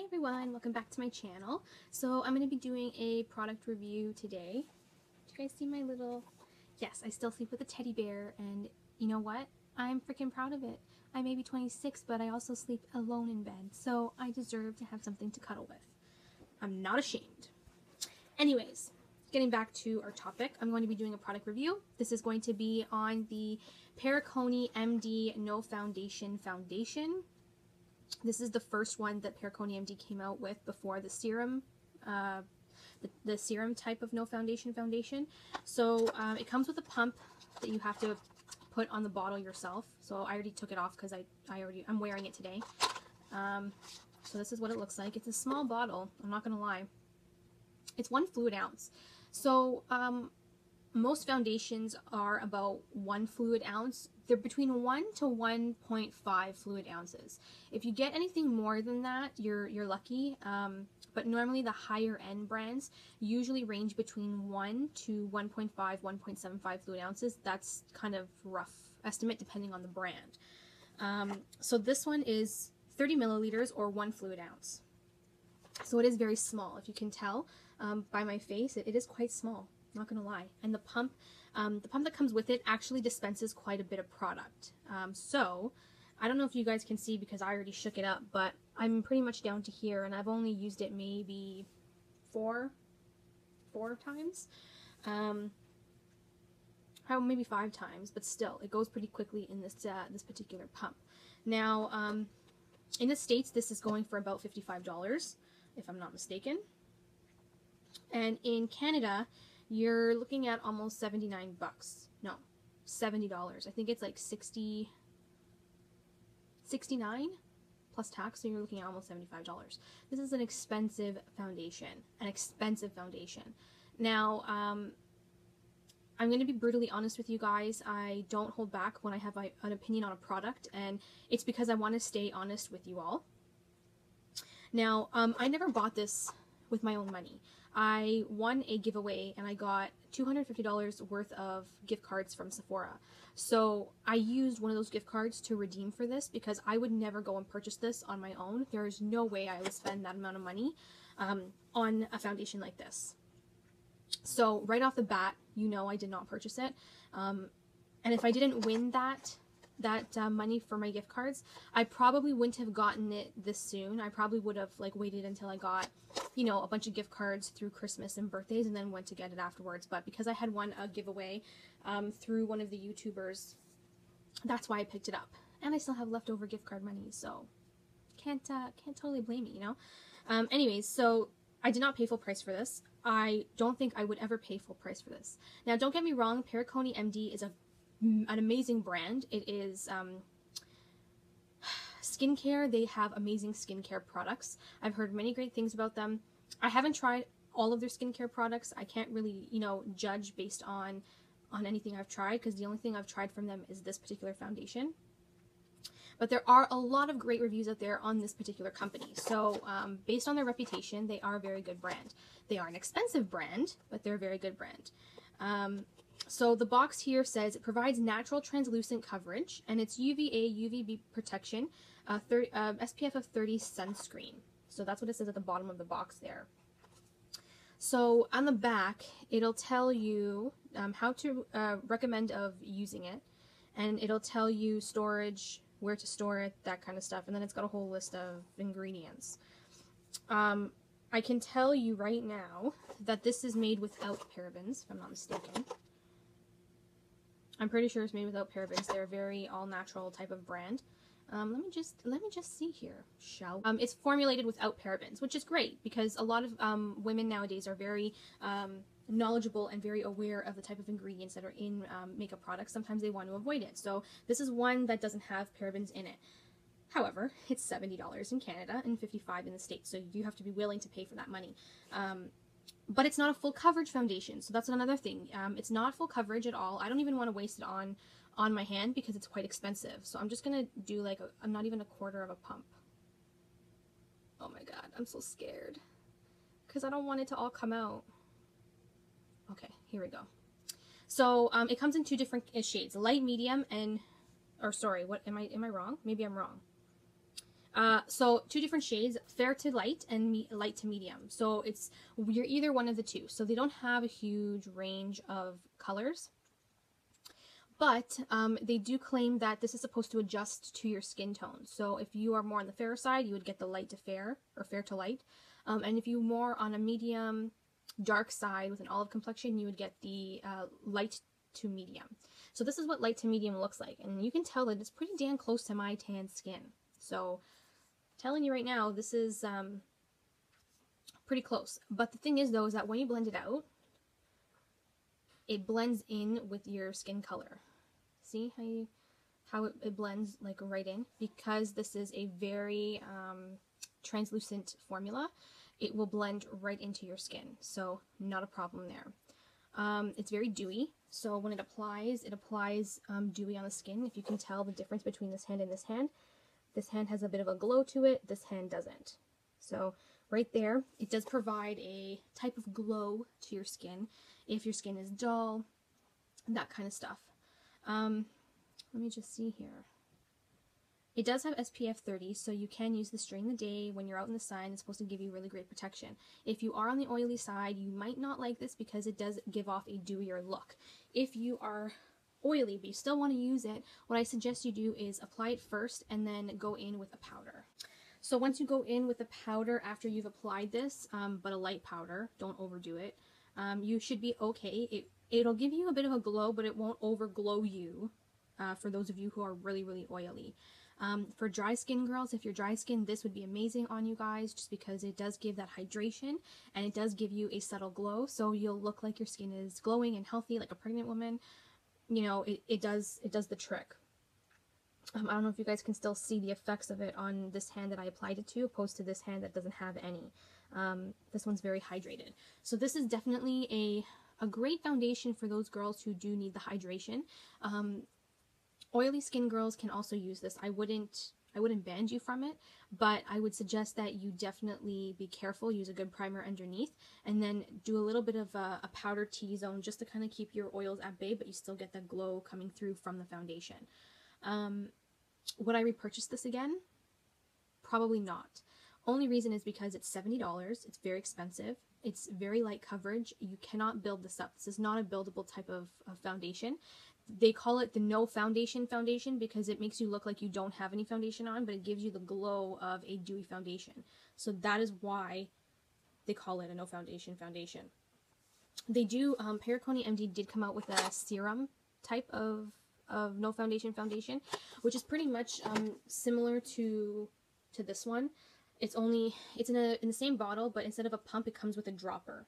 everyone, welcome back to my channel. So I'm going to be doing a product review today. Do you guys see my little... Yes, I still sleep with a teddy bear, and you know what? I'm freaking proud of it. I may be 26, but I also sleep alone in bed, so I deserve to have something to cuddle with. I'm not ashamed. Anyways, getting back to our topic, I'm going to be doing a product review. This is going to be on the Perricone MD No Foundation Foundation. This is the first one that Perricone MD came out with before the serum, the serum type of no foundation. So it comes with a pump that you have to put on the bottle yourself. So I already took it off because I'm wearing it today. So this is what it looks like. It's a small bottle. I'm not gonna lie. It's 1 fluid ounce. So most foundations are about 1 fluid ounce. They're between 1 to 1.5 fluid ounces. If you get anything more than that, you're lucky. But normally the higher end brands usually range between 1 to 1.5, 1.75 fluid ounces. That's kind of rough estimate depending on the brand. So this one is 30 milliliters or 1 fluid ounce. So it is very small. If you can tell by my face, it is quite small. Not gonna lie. And the pump that comes with it actually dispenses quite a bit of product. So I don't know if you guys can see because I already shook it up, but I'm pretty much down to here, and I've only used it maybe four times, maybe 5 times, but still, it goes pretty quickly in this particular pump. Now, in the States, this is going for about $55, if I'm not mistaken, and in Canada, you're looking at almost 79 bucks. No, $70. I think it's like 69 plus tax, so you're looking at almost $75. This is an expensive foundation. Now, I'm going to be brutally honest with you guys. I don't hold back when I have an opinion on a product, and it's because I want to stay honest with you all. Now, I never bought this with my own money. I won a giveaway and I got $250 worth of gift cards from Sephora. So I used one of those gift cards to redeem for this because I would never go and purchase this on my own. There is no way I would spend that amount of money on a foundation like this. So right off the bat, you know I did not purchase it. And if I didn't win that money for my gift cards, I probably wouldn't have gotten it this soon. I probably would have like waited until I got, you know, a bunch of gift cards through Christmas and birthdays and then went to get it afterwards. But because I had won a giveaway through one of the YouTubers, that's why I picked it up. And I still have leftover gift card money, so can't totally blame me, you know. Anyways, so I did not pay full price for this. I don't think I would ever pay full price for this. Now, don't get me wrong, Perricone MD is an amazing brand. It is skincare. They have amazing skincare products. I've heard many great things about them. I haven't tried all of their skincare products. I can't really, you know, judge based on anything I've tried because the only thing I've tried from them is this particular foundation. But there are a lot of great reviews out there on this particular company. So based on their reputation, they are a very good brand. They are an expensive brand, but they're a very good brand. So the box here says it provides natural translucent coverage, and it's UVA, UVB protection, SPF of 30 sunscreen. So that's what it says at the bottom of the box there. So on the back, it'll tell you how to recommend of using it, and it'll tell you storage, where to store it, that kind of stuff, and then it's got a whole list of ingredients. I can tell you right now that this is made without parabens, if I'm not mistaken. I'm pretty sure it's made without parabens. They're a very all-natural type of brand. Let me just see here, shall we? It's formulated without parabens, which is great because a lot of women nowadays are very knowledgeable and very aware of the type of ingredients that are in makeup products. Sometimes they want to avoid it. So this is one that doesn't have parabens in it. However, it's $70 in Canada and $55 in the States, so you have to be willing to pay for that money. But it's not a full coverage foundation, so that's another thing. It's not full coverage at all. I don't even want to waste it on my hand because it's quite expensive. So I'm just going to do like not even a quarter of a pump. Oh my god, I'm so scared because I don't want it to all come out. Okay, here we go. So it comes in 2 different shades, light, medium, and, or sorry, what am I wrong? Maybe I'm wrong. So two different shades, fair to light and light to medium. So you're either one of the two. So they don't have a huge range of colors, but they do claim that this is supposed to adjust to your skin tone. So if you are more on the fairer side, you would get the light to fair or fair to light. And if you're more on a medium dark side with an olive complexion, you would get the light to medium. So this is what light to medium looks like. And you can tell that it's pretty damn close to my tan skin. So telling you right now, this is pretty close. But the thing is though, is that when you blend it out, it blends in with your skin color. See how it blends like right in? Because this is a very translucent formula, it will blend right into your skin. So not a problem there. It's very dewy. So when it applies dewy on the skin. If you can tell the difference between this hand and this hand has a bit of a glow to it, this hand doesn't. So right there, it does provide a type of glow to your skin if your skin is dull, that kind of stuff. Let me just see here. It does have SPF 30, so you can use this during the day when you're out in the sun. It's supposed to give you really great protection. If you are on the oily side, you might not like this because it does give off a dewier look. If you are oily but you still want to use it, what I suggest you do is apply it first and then go in with a powder. So once you go in with a powder after you've applied this, but a light powder, don't overdo it, you should be okay. It'll give you a bit of a glow, but it won't overglow you for those of you who are really, really oily. For dry skin girls, if you're dry skin, this would be amazing on you guys just because it does give that hydration and it does give you a subtle glow, so you'll look like your skin is glowing and healthy like a pregnant woman. You know, it does the trick. I don't know if you guys can still see the effects of it on this hand that I applied it to, opposed to this hand that doesn't have any. This one's very hydrated. So this is definitely a great foundation for those girls who do need the hydration. Oily skin girls can also use this. I wouldn't ban you from it, but I would suggest that you definitely be careful, use a good primer underneath, and then do a little bit of a powder T-zone just to kind of keep your oils at bay, but you still get the glow coming through from the foundation. Would I repurchase this again? Probably not. Only reason is because it's $70. It's very expensive. It's very light coverage. You cannot build this up. This is not a buildable type of foundation. They call it the no foundation foundation because it makes you look like you don't have any foundation on, but it gives you the glow of a dewy foundation. So that is why they call it a no foundation foundation. They do, Perricone MD did come out with a serum type of no foundation foundation, which is pretty much similar to this one. It's in the same bottle, but instead of a pump, it comes with a dropper.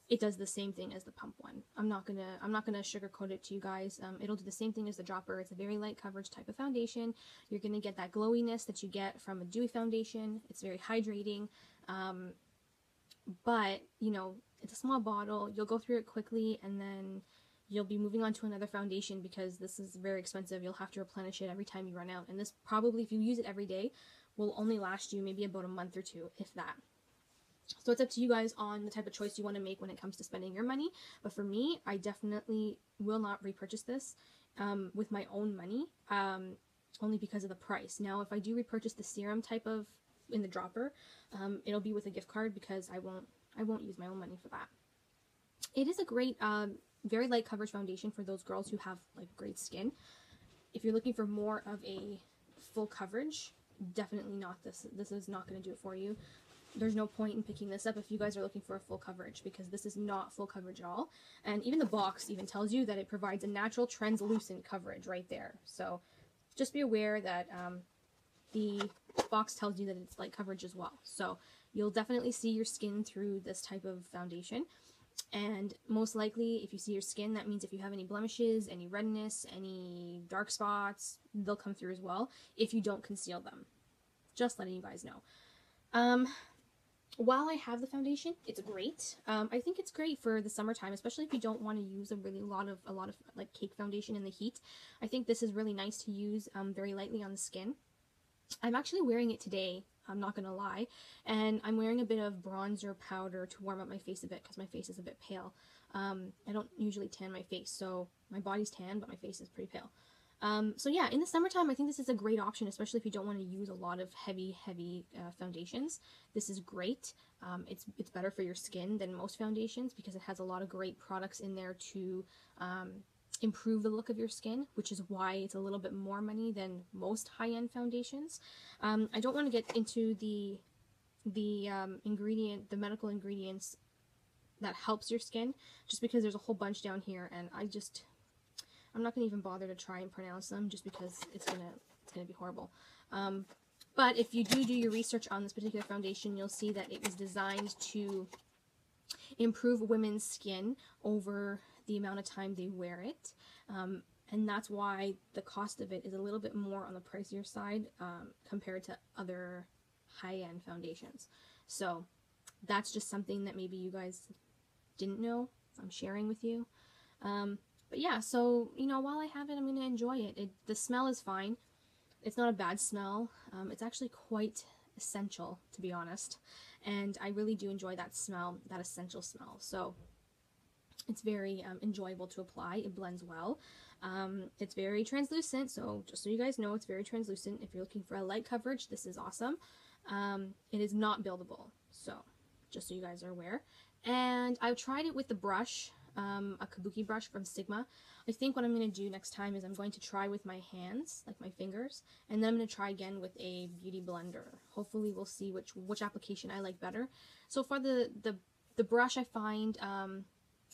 It does the same thing as the pump one. I'm not gonna sugarcoat it to you guys. It'll do the same thing as the dropper. It's a very light coverage type of foundation. You're gonna get that glowiness that you get from a dewy foundation. It's very hydrating, but you know, it's a small bottle. You'll go through it quickly, and then you'll be moving on to another foundation because this is very expensive. You'll have to replenish it every time you run out, and this probably, if you use it every day, will only last you maybe about a month or two, if that. So it's up to you guys on the type of choice you want to make when it comes to spending your money. But for me, I definitely will not repurchase this with my own money, only because of the price. Now, if I do repurchase the serum type of in the dropper, it'll be with a gift card because I won't use my own money for that. It is a great, very light coverage foundation for those girls who have like great skin. If you're looking for more of a full coverage, definitely not this. This is not going to do it for you. There's no point in picking this up if you guys are looking for a full coverage, because this is not full coverage at all. And even the box even tells you that it provides a natural translucent coverage right there. So just be aware that the box tells you that it's light coverage as well. So you'll definitely see your skin through this type of foundation. And most likely, if you see your skin, that means if you have any blemishes, any redness, any dark spots, they'll come through as well if you don't conceal them. Just letting you guys know. While I have the foundation, it's great. I think it's great for the summertime, especially if you don't want to use a lot of like cake foundation in the heat. I think this is really nice to use very lightly on the skin. I'm actually wearing it today, I'm not gonna lie, and I'm wearing a bit of bronzer powder to warm up my face a bit because my face is a bit pale. I don't usually tan my face, so my body's tan, but my face is pretty pale. So yeah, in the summertime, I think this is a great option, especially if you don't want to use a lot of heavy foundations. This is great. It's better for your skin than most foundations because it has a lot of great products in there to improve the look of your skin, which is why it's a little bit more money than most high-end foundations. I don't want to get into the medical ingredients that helps your skin, just because there's a whole bunch down here, and I'm not gonna even bother to try and pronounce them, just because it's gonna be horrible. But if you do your research on this particular foundation, you'll see that it was designed to improve women's skin over the amount of time they wear it. And that's why the cost of it is a little bit more on the pricier side compared to other high-end foundations. So that's just something that maybe you guys didn't know, I'm sharing with you. But yeah, so, you know, while I have it, I'm going to enjoy it. The smell is fine. It's not a bad smell. It's actually quite essential, to be honest. And I really do enjoy that smell, that essential smell. So it's very enjoyable to apply. It blends well. It's very translucent, so just so you guys know, it's very translucent. If you're looking for a light coverage, this is awesome. It is not buildable, so just so you guys are aware. And I've tried it with the brush, a kabuki brush from Sigma. I think what I'm going to do next time is I'm going to try with my hands, like my fingers, and then I'm going to try again with a beauty blender. Hopefully we'll see which application I like better. So for the brush, I find,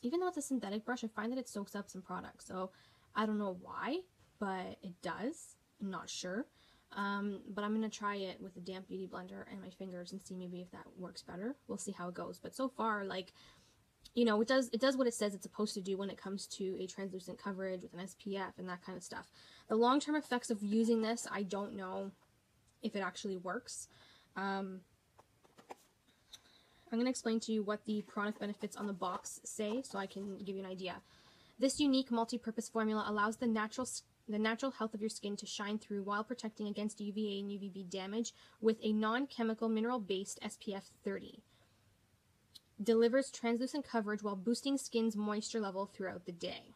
even though it's a synthetic brush, I find that it soaks up some product. So I don't know why, but it does. I'm not sure. But I'm going to try it with a damp beauty blender and my fingers and see maybe if that works better. We'll see how it goes. But so far, like, you know, it does what it says it's supposed to do when it comes to a translucent coverage with an SPF and that kind of stuff. The long-term effects of using this, I don't know if it actually works. I'm going to explain to you what the product benefits on the box say so I can give you an idea. This unique multi-purpose formula allows the natural health of your skin to shine through while protecting against UVA and UVB damage with a non-chemical mineral-based SPF 30. Delivers translucent coverage while boosting skin's moisture level throughout the day.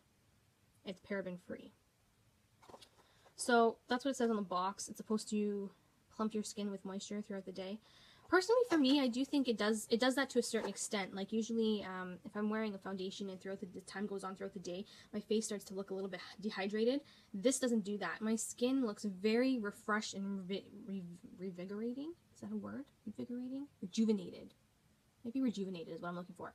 It's paraben-free. So that's what it says on the box. It's supposed to plump your skin with moisture throughout the day. Personally, for me, I do think it does that to a certain extent. Like usually, if I'm wearing a foundation and throughout the time goes on throughout the day, my face starts to look a little bit dehydrated. This doesn't do that. My skin looks very refreshed and revigorating. Is that a word? Revigorating? Rejuvenated. Maybe rejuvenated is what I'm looking for.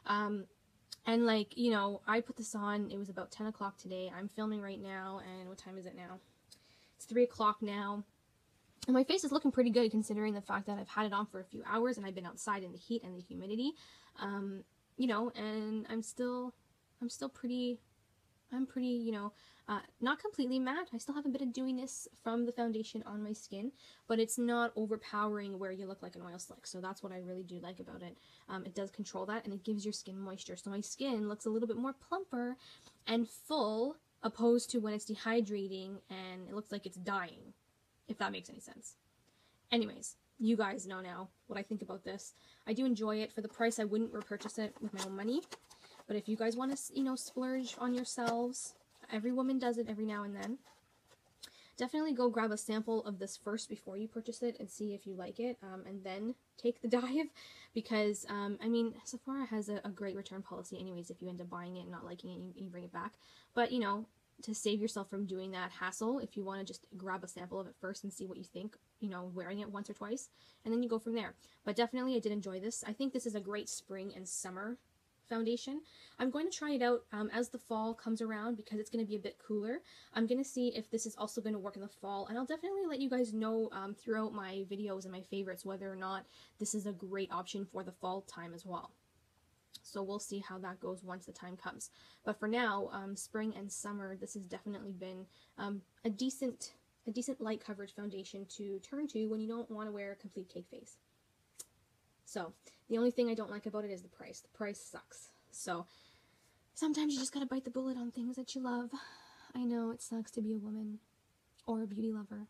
And like, you know, I put this on, it was about 10 o'clock today. I'm filming right now, and what time is it now? It's 3 o'clock now. And my face is looking pretty good considering the fact that I've had it on for a few hours and I've been outside in the heat and the humidity. You know, and I'm pretty, you know, not completely matte. I still have a bit of dewiness from the foundation on my skin, but it's not overpowering where you look like an oil slick. So that's what I really do like about it. It does control that, and it gives your skin moisture. So my skin looks a little bit more plumper and full, opposed to when it's dehydrating and it looks like it's dying, if that makes any sense. Anyways, you guys know now what I think about this. I do enjoy it. For the price, I wouldn't repurchase it with my own money. But if you guys want to, you know, splurge on yourselves, every woman does it every now and then. Definitely go grab a sample of this first before you purchase it and see if you like it, and then take the dive, because, I mean, Sephora has a great return policy anyways. If you end up buying it and not liking it, you bring it back. But, you know, to save yourself from doing that hassle, if you want to just grab a sample of it first and see what you think, you know, wearing it once or twice, and then you go from there. But definitely, I did enjoy this. I think this is a great spring and summer foundation. I'm going to try it out as the fall comes around, because it's going to be a bit cooler. I'm going to see if this is also going to work in the fall, and I'll definitely let you guys know throughout my videos and my favorites whether or not this is a great option for the fall time as well. So we'll see how that goes once the time comes. But for now, spring and summer, this has definitely been a decent light coverage foundation to turn to when you don't want to wear a complete cake face. So the only thing I don't like about it is the price. The price sucks. So sometimes you just gotta bite the bullet on things that you love. I know it sucks to be a woman or a beauty lover.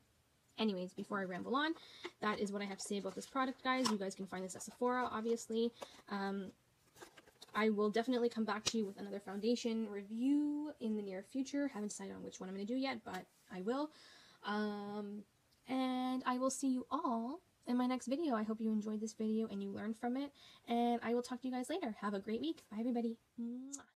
Anyways, before I ramble on, that is what I have to say about this product, guys. You guys can find this at Sephora, obviously. I will definitely come back to you with another foundation review in the near future. Haven't decided on which one I'm going to do yet, but I will. And I will see you all in my next video. I hope you enjoyed this video and you learned from it. And I will talk to you guys later. Have a great week. Bye, everybody. Mwah.